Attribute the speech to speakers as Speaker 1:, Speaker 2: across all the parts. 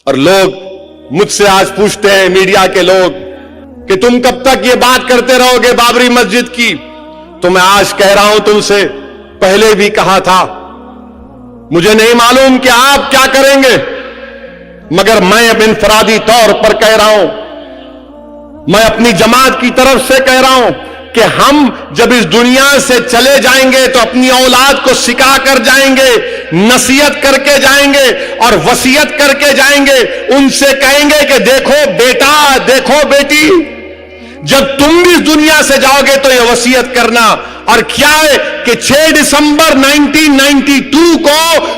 Speaker 1: اور لوگ مجھ سے آج پوچھتے ہیں میڈیا کے لوگ کہ تم کب تک یہ بات کرتے رہو گے بابری مسجد کی؟ تو میں آج کہہ رہا ہوں تم سے، پہلے بھی کہا تھا، مجھے نہیں معلوم کہ آپ کیا کریں گے، مگر میں اب انفرادی طور پر کہہ رہا ہوں، میں اپنی جماعت کی طرف سے کہہ رہا ہوں کہ ہم جب اس دنیا سے چلے جائیں گے تو اپنی اولاد کو سکھا کر جائیں گے، نصیحت کر کے جائیں گے اور وصیت کر کے جائیں گے، ان سے کہیں گے کہ دیکھو بیٹا، دیکھو بیٹی، جب تم بھی اس دنیا سے جاؤ گے تو یہ وصیت کرنا۔ اور کیا ہے کہ 6 دسمبر 1992 کو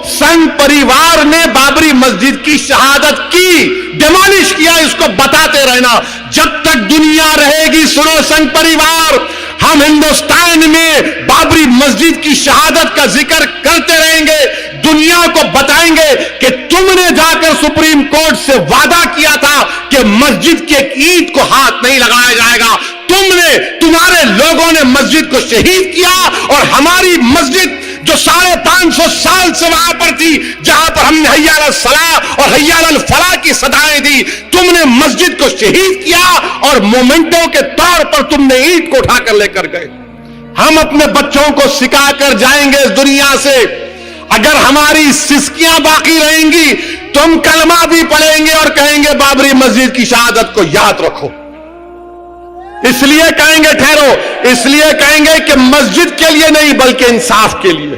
Speaker 1: سنگھ پریوار نے بابری مسجد کی شہادت کی، ڈیمالش کیا، اس کو بتاتے رہنا۔ جب تک دنیا رہے گی، سنو سنگھ پریوار، ہم ہندوستان میں بابری مسجد کی شہادت کا ذکر کرتے رہیں گے، دنیا کو بتائیں گے کہ تم نے جا کر سپریم کورٹ سے وعدہ کیا تھا کہ مسجد کی ایک اینٹ کو ہاتھ نہیں لگایا جائے گا، تمہارے لوگوں نے مسجد کو شہید کیا، اور ہماری مسجد جو 550 سال سے وہاں پر تھی، جہاں پر ہم نے حی علی الصلاۃ اور حی علی الفلاح کی صدائیں دی، تم نے مسجد کو شہید کیا اور مومنٹوں کے طور پر تم نے اینٹ کو اٹھا کر لے کر گئے۔ ہم اپنے بچوں کو سکھا کر جائیں گے اس دنیا سے، اگر ہماری سسکیاں باقی رہیں گی تو ہم کلمہ بھی پڑھیں گے اور کہیں گے بابری مسجد کی شہادت کو یاد رکھو۔ اس لیے کہیں گے، ٹھہرو، اس لیے کہیں گے کہ مسجد کے لیے نہیں بلکہ انصاف کے لیے،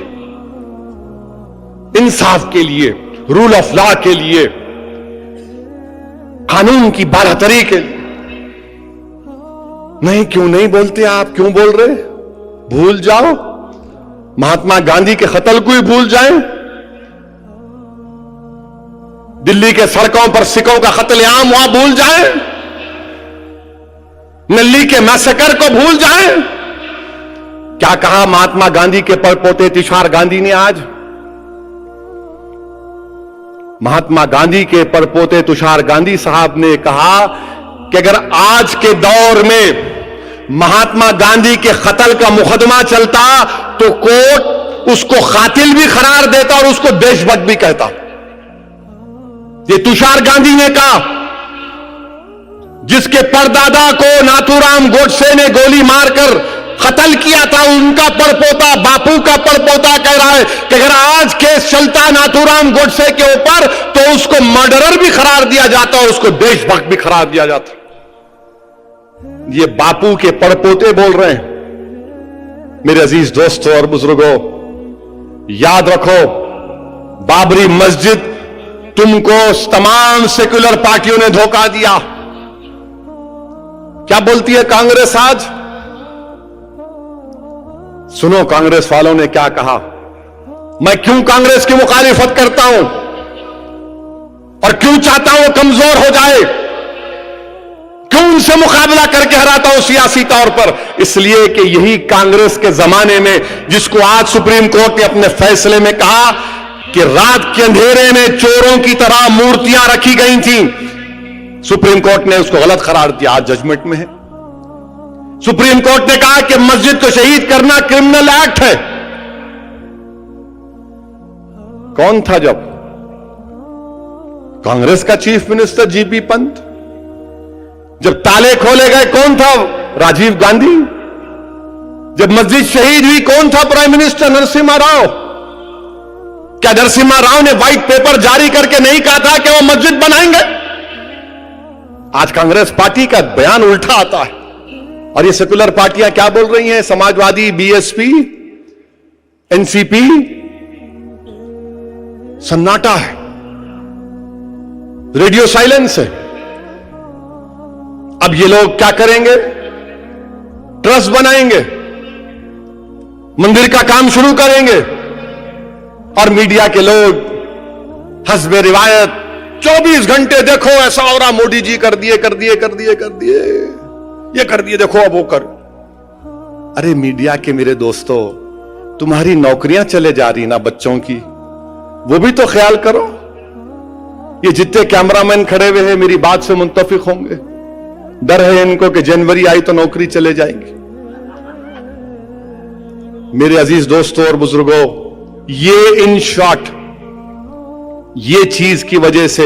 Speaker 1: انصاف کے لیے، رول آف لا کے لیے، قانون کی بالاتری کے لیے۔ نہیں، کیوں نہیں بولتے آپ؟ کیوں بول رہے؟ بھول جاؤ، مہاتما گاندھی کے قتل کو ہی بھول جائیں، دلی کے سڑکوں پر سکھوں کا قتل عام ہوا بھول جائیں، نلی کے میسیکر کو بھول جائیں۔ کیا کہا مہاتما گاندھی کے پڑپوتے تشار گاندھی نے آج؟ مہاتما گاندھی کے پڑپوتے تشار گاندھی صاحب نے کہا کہ اگر آج کے دور میں مہاتما گاندھی کے قتل کا مقدمہ چلتا تو کورٹ اس کو قاتل بھی قرار دیتا اور اس کو دیش بھکت بھی کہتا۔ یہ تشار گاندھی نے کہا، جس کے پردادا کو ناتھو رام گوڈسے نے گولی مار کر قتل کیا تھا، ان کا پڑپوتا، باپو کا پڑپوتا کہہ رہا ہے کہ اگر آج کیس چلتا ناتھو رام گوڈسے کے اوپر تو اس کو مرڈرر بھی قرار دیا جاتا اور اس کو دیش بھکت بھی قرار دیا جاتا۔ یہ باپو کے پڑپوتے بول رہے ہیں۔ میرے عزیز دوستوں اور بزرگوں، یاد رکھو، بابری مسجد تم کو تمام سیکولر پارٹیوں نے دھوکہ دیا۔ کیا بولتی ہے کانگریس آج؟ سنو کانگریس والوں نے کیا کہا۔ میں کیوں کانگریس کی مخالفت کرتا ہوں اور کیوں چاہتا ہوں وہ کمزور ہو جائے، کیوں ان سے مقابلہ کر کے ہراتا ہوں سیاسی طور پر؟ اس لیے کہ یہی کانگریس کے زمانے میں، جس کو آج سپریم کورٹ نے اپنے فیصلے میں کہا کہ رات کے اندھیرے میں چوروں کی طرح مورتیاں رکھی گئی تھیں، سپریم کورٹ نے اس کو غلط قرار دیا، آج ججمنٹ میں ہے۔ سپریم کورٹ نے کہا کہ مسجد کو شہید کرنا کرمنل ایکٹ ہے۔ کون تھا جب؟ کانگریس کا چیف منسٹر جی پی پنت۔ جب تالے کھولے گئے کون تھا؟ راجیو گاندھی۔ جب مسجد شہید ہوئی کون تھا پرائم منسٹر؟ نرسمہا راؤ۔ کیا نرسمہا راؤ نے وائٹ پیپر جاری کر کے نہیں کہا تھا کہ وہ مسجد بنائیں گے؟ آج کانگریس پارٹی کا بیان الٹا آتا ہے، اور یہ سیکولر پارٹیاں کیا بول رہی ہیں؟ Samajwadi, B S P, N C P, سناٹا ہے، ریڈیو سائلنس ہے۔ اب یہ لوگ کیا کریں گے؟ ٹرسٹ بنائیں گے، مندر کا کام شروع کریں گے، اور میڈیا کے لوگ حسب روایت 24 گھنٹے دیکھو ایسا ہو رہا، مودی جی کر دیے، یہ کر دیے، دیکھو اب وہ کر۔ ارے میڈیا کے میرے دوستو، تمہاری نوکریاں چلے جا رہی نا بچوں کی، وہ بھی تو خیال کرو۔ یہ جتنے کیمرامین کھڑے ہوئے ہیں میری بات سے متفق ہوں گے، ڈر ہے ان کو کہ جنوری آئی تو نوکری چلے جائیں گی۔ میرے عزیز دوستوں اور بزرگوں، یہ ان شارٹ یہ چیز کی وجہ سے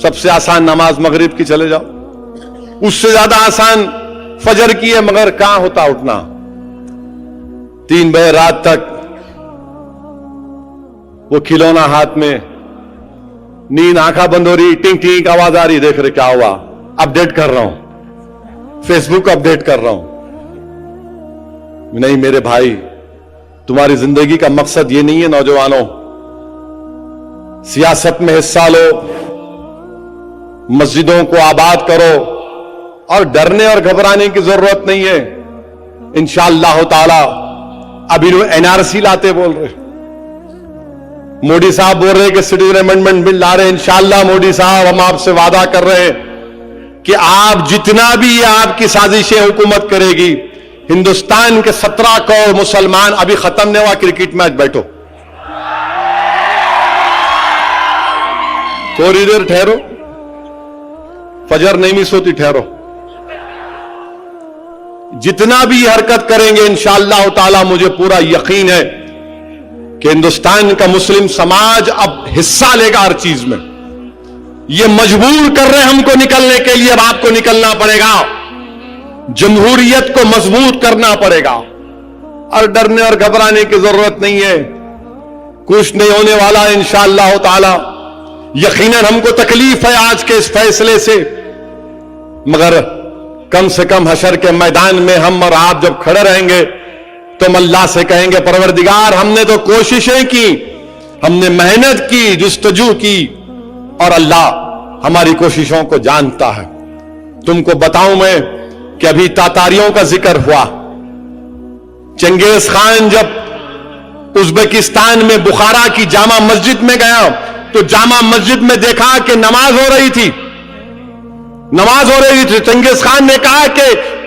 Speaker 1: سب سے آسان نماز مغرب کی چلے جاؤ, اس سے زیادہ آسان فجر کی ہے, مگر کہاں ہوتا اٹھنا. 3 بجے رات تک وہ کھلونا ہاتھ میں, نیند آنکھیں بند ہو رہی, ٹنگ ٹنگ آواز آ رہی, دیکھ رہے کیا ہوا, اپڈیٹ کر رہا ہوں, فیس بک اپڈیٹ کر رہا ہوں. نہیں میرے بھائی, تمہاری زندگی کا مقصد یہ نہیں ہے. نوجوانوں, سیاست میں حصہ لو, مسجدوں کو آباد کرو, اور ڈرنے اور گھبرانے کی ضرورت نہیں ہے. انشاءاللہ تعالی ابھی این آر سی لاتے بول رہے, مودی صاحب بول رہے کہ سٹیزن امینڈمنٹ بل لا رہے. انشاءاللہ مودی صاحب ہم آپ سے وعدہ کر رہے ہیں کہ آپ جتنا بھی آپ کی سازشیں حکومت کرے گی, ہندوستان کے 17 کروڑ مسلمان, ابھی ختم نہیں ہوا کرکٹ میچ, بیٹھو تھوڑی دیر ٹھہرو, فجر نہیں مس ہوتی, ٹھہرو. جتنا بھی حرکت کریں گے انشاءاللہ تعالی مجھے پورا یقین ہے کہ ہندوستان کا مسلم سماج اب حصہ لے گا ہر چیز میں. یہ مجبور کر رہے ہم کو نکلنے کے لیے, اب آپ کو نکلنا پڑے گا. جمہوریت کو مضبوط کرنا پڑے گا, اور ڈرنے اور گھبرانے کی ضرورت نہیں ہے. کچھ نہیں ہونے والا انشاءاللہ تعالی. یقیناً ہم کو تکلیف ہے آج کے اس فیصلے سے, مگر کم سے کم حشر کے میدان میں ہم اور آپ جب کھڑے رہیں گے تو ہم اللہ سے کہیں گے پروردگار ہم نے تو کوششیں کی, ہم نے محنت کی, جستجو کی, اور اللہ ہماری کوششوں کو جانتا ہے. تم کو بتاؤں میں کہ ابھی تاتاریوں کا ذکر ہوا. چنگیز خان جب ازبکستان میں بخارا کی جامع مسجد میں گیا تو جامع مسجد میں دیکھا کہ نماز ہو رہی تھی. چنگیز خان نے کہا کہ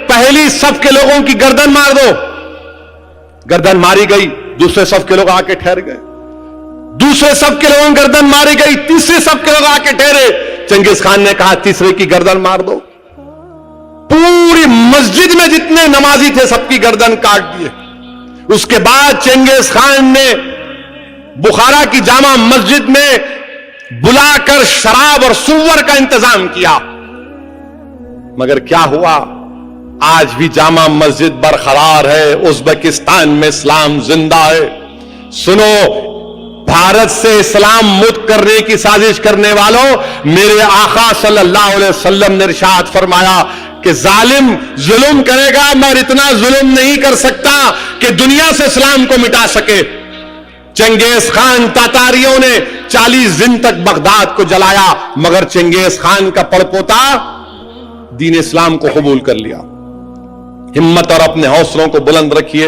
Speaker 1: پہلی صف کے لوگوں کی گردن مار دو. گردن ماری گئی, دوسرے صف کے لوگ آ کے ٹھہر گئے, دوسرے صف کے لوگوں کی گردن ماری گئی, تیسرے صف کے لوگ آ کے ٹھہرے. چنگیز خان نے کہا تیسرے کی گردن مار دو. پوری مسجد میں جتنے نمازی تھے سب کی گردن کاٹ دیے. اس کے بعد چنگیز خان نے بخارا کی جامع مسجد میں بلا کر شراب اور سور کا انتظام کیا. مگر کیا ہوا, آج بھی جامع مسجد برقرار ہے. ازبکستان میں اسلام زندہ ہے. سنو, بھارت سے اسلام مت کرنے کی سازش کرنے والوں, میرے آقا صلی اللہ علیہ وسلم نے ارشاد فرمایا کہ ظالم ظلم کرے گا مگر اتنا ظلم نہیں کر سکتا کہ دنیا سے اسلام کو مٹا سکے. چنگیز خان تاتاریوں نے 40 دن تک بغداد کو جلایا, مگر چنگیز خان کا پڑپوتا دین اسلام کو قبول کر لیا. ہمت اور اپنے حوصلوں کو بلند رکھیے,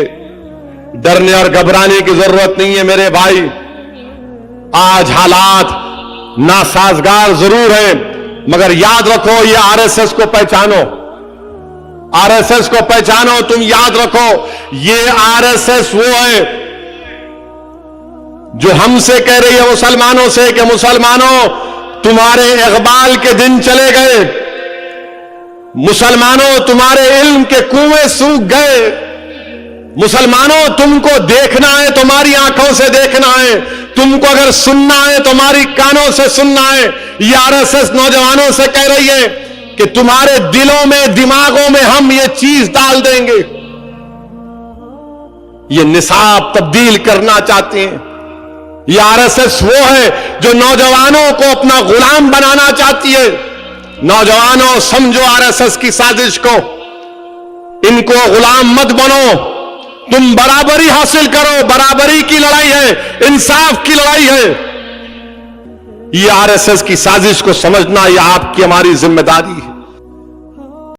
Speaker 1: ڈرنے اور گھبرانے کی ضرورت نہیں ہے میرے بھائی. آج حالات ناسازگار ضرور ہیں, مگر یاد رکھو یہ آر ایس ایس کو پہچانو, آر ایس ایس کو پہچانو. تم یاد رکھو یہ آر ایس ایس وہ ہے جو ہم سے کہہ رہی ہے مسلمانوں سے کہ مسلمانوں تمہارے اقبال کے دن چلے گئے, مسلمانوں تمہارے علم کے کنویں سوکھ گئے, مسلمانوں تم کو دیکھنا ہے تمہاری آنکھوں سے دیکھنا ہے, تم کو اگر سننا ہے تمہاری کانوں سے سننا ہے. یہ آر ایس ایس نوجوانوں سے کہہ رہی ہے کہ تمہارے دلوں میں دماغوں میں ہم یہ چیز ڈال دیں گے. یہ نصاب تبدیل کرنا چاہتے ہیں. یہ آر ایس ایس وہ ہے جو نوجوانوں کو اپنا غلام بنانا چاہتی ہے. نوجوانوں سمجھو آر ایس ایس کی سازش کو, ان کو غلام مت بنو. تم برابری حاصل کرو, برابری کی لڑائی ہے, انصاف کی لڑائی ہے. یہ آر ایس ایس کی سازش کو سمجھنا یہ آپ کی ہماری ذمہ داری ہے.